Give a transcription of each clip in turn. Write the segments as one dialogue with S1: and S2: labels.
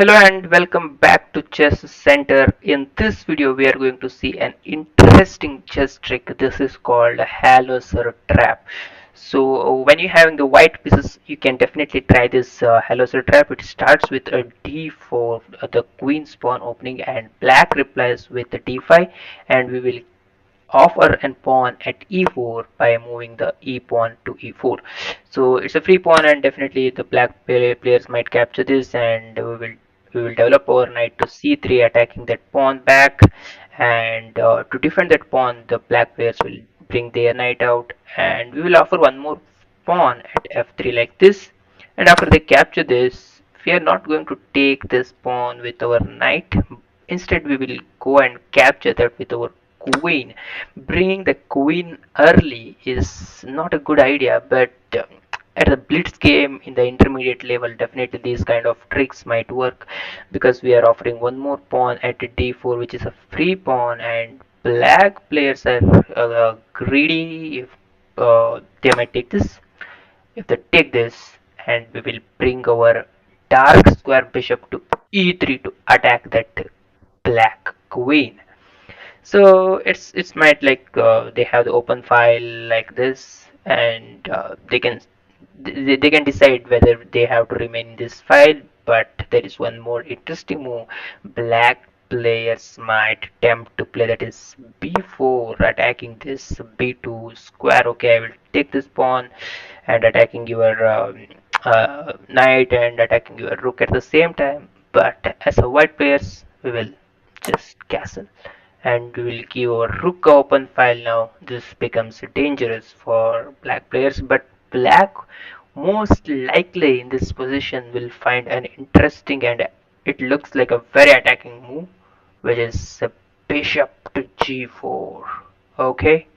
S1: Hello and welcome back to Chess Center. In this video, we are going to see an interesting chess trick. This is called a Haloser trap. So when you're having the white pieces, you can definitely try this Haloser trap. It starts with a d4, the queen's pawn opening, and black replies with the d5, and we will offer and pawn at e4 by moving the e pawn to e4. So it's a free pawn, and definitely the black players might capture this, and we will develop our knight to c3, attacking that pawn back. And to defend that pawn, the black players will bring their knight out, and we will offer one more pawn at f3 like this. And after they capture this, we are not going to take this pawn with our knight. Instead, we will go and capture that with our queen. Bringing the queen early is not a good idea, but at the blitz game in the intermediate level, definitely these kind of tricks might work, because we are offering one more pawn at d4, which is a free pawn, and black players are greedy. If they might take this, if they take this, and we will bring our dark square bishop to e3 to attack that black queen. So it's might like they have the open file like this, and they can decide whether they have to remain in this file. But there is one more interesting move black players might attempt to play, that is b4, attacking this b2 square. Okay, I will take this pawn and attacking your knight and attacking your rook at the same time. But as a white players, we will just castle, and we will give our rook open file. Now this becomes dangerous for black players, but black most likely in this position will find an interesting, and it looks like a very attacking move, which is a bishop to g4. Okay,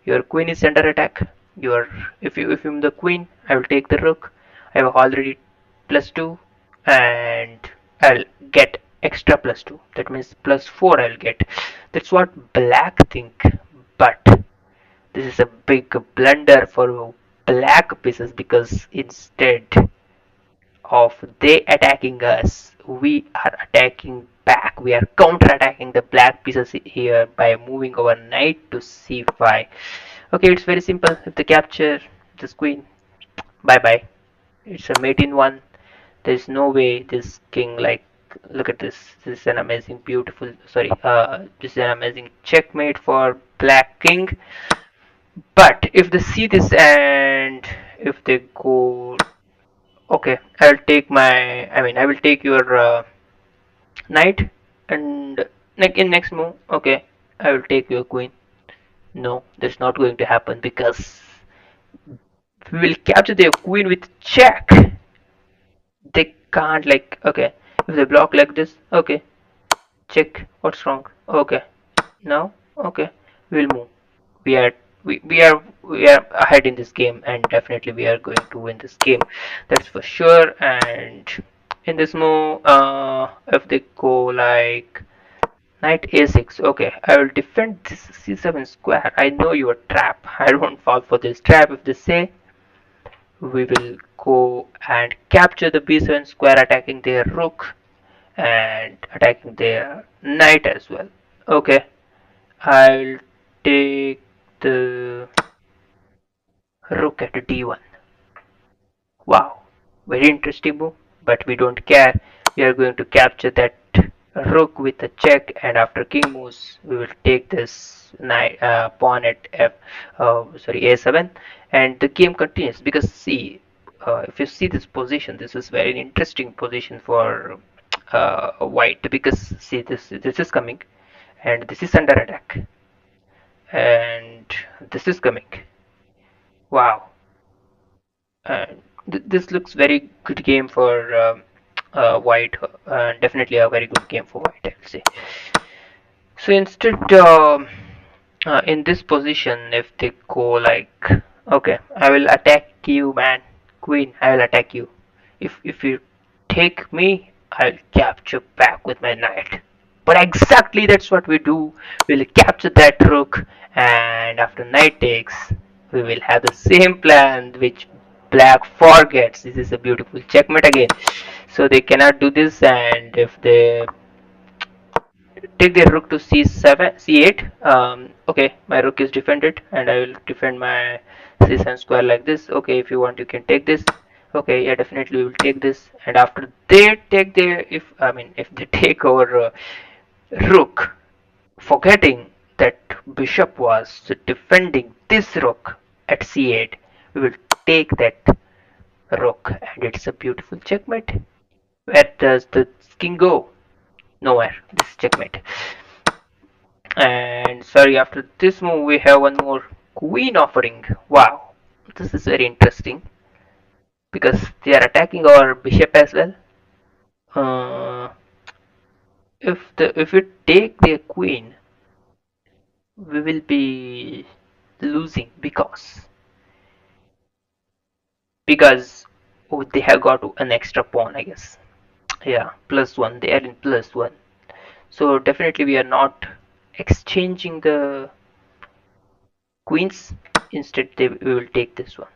S1: your queen is under attack. Your if you're the queen, I will take the rook. I have already +2, and I'll get extra +2. That means +4 I'll get. That's what black think. But this is a big blunder for black pieces, because instead of they attacking us, we are attacking back. We are counter-attacking the black pieces here by moving our knight to c5. Okay, it's very simple. If they capture this queen, bye bye. It's a mate in one. There's no way this king, like, look at this. This is an amazing, beautiful. Sorry, this is an amazing checkmate for black king. But if they see this, and if they go, okay, I'll take my. I mean, I will take your knight, and like in next move, okay, I will take your queen. No, that's not going to happen, because we will capture their queen with check. They can't, like, okay, if they block like this, okay, check, what's wrong, okay, now, okay, we'll move. We are ahead in this game, and definitely we are going to win this game, that's for sure. And in this move, if they go like knight a6, okay, I will defend this c7 square. I know your trap. I won't fall for this trap. If they say, we will go and capture the b7 square, attacking their rook and attacking their knight as well. Okay, I'll take the rook at d1. Wow, very interesting move, but we don't care. We are going to capture that rook with a check, and after king moves, we will take this knight pawn at a7, and the game continues. Because see, if you see this position, this is very interesting position for white, because see, this is coming, and this is under attack, and this is coming. Wow, and this looks very good game for white. Definitely a very good game for white, I'll say. So instead, in this position, if they go like, okay, I will attack you, man, queen, I will attack you. If you take me, I'll capture back with my knight. But exactly that's what we do. We'll capture that rook, and after knight takes, we will have the same plan which black forgets. This is a beautiful checkmate again. So they cannot do this, and if they take their rook to c7, c8, okay, my rook is defended, and I will defend my c7 square like this. Okay, if you want, you can take this. Okay, yeah, definitely we will take this, and after they take their, if I mean, if they take our rook, forgetting that bishop was defending this rook at c8, we will take that rook, and it's a beautiful checkmate. Where does the king go? Nowhere. This is checkmate. And sorry, after this move we have one more queen offering. Wow, this is very interesting because they are attacking our bishop as well. Uh, if we take their queen, we will be losing because oh, they have got an extra pawn, I guess. Yeah, +1. They are in +1. So definitely we are not exchanging the queens. Instead, we will take this one.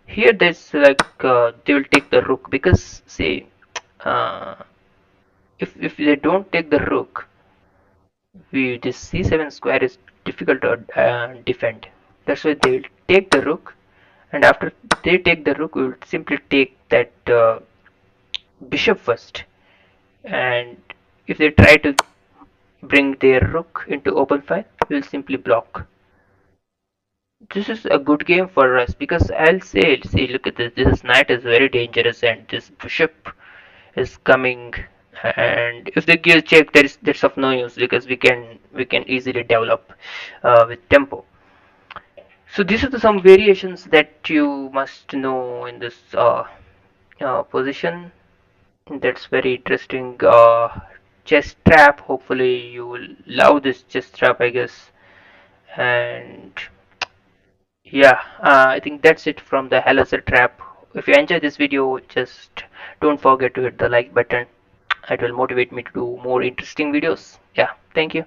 S1: Here, there's like they will take the rook because say uh, if they don't take the rook, we this c7 square is difficult to defend. That's why they will take the rook, and after they take the rook, we will simply take that bishop first. And if they try to bring their rook into open file, we will simply block. This is a good game for us because I'll say, see, look at this. This knight is very dangerous, and this bishop is coming. And if they give check, that's of no use because we can easily develop with tempo. So these are some variations that you must know in this position. That's very interesting. Chess trap. Hopefully you will love this chess trap, I guess. And yeah, I think that's it from the Haloser trap. If you enjoyed this video, just don't forget to hit the like button. It will motivate me to do more interesting videos. Yeah, thank you.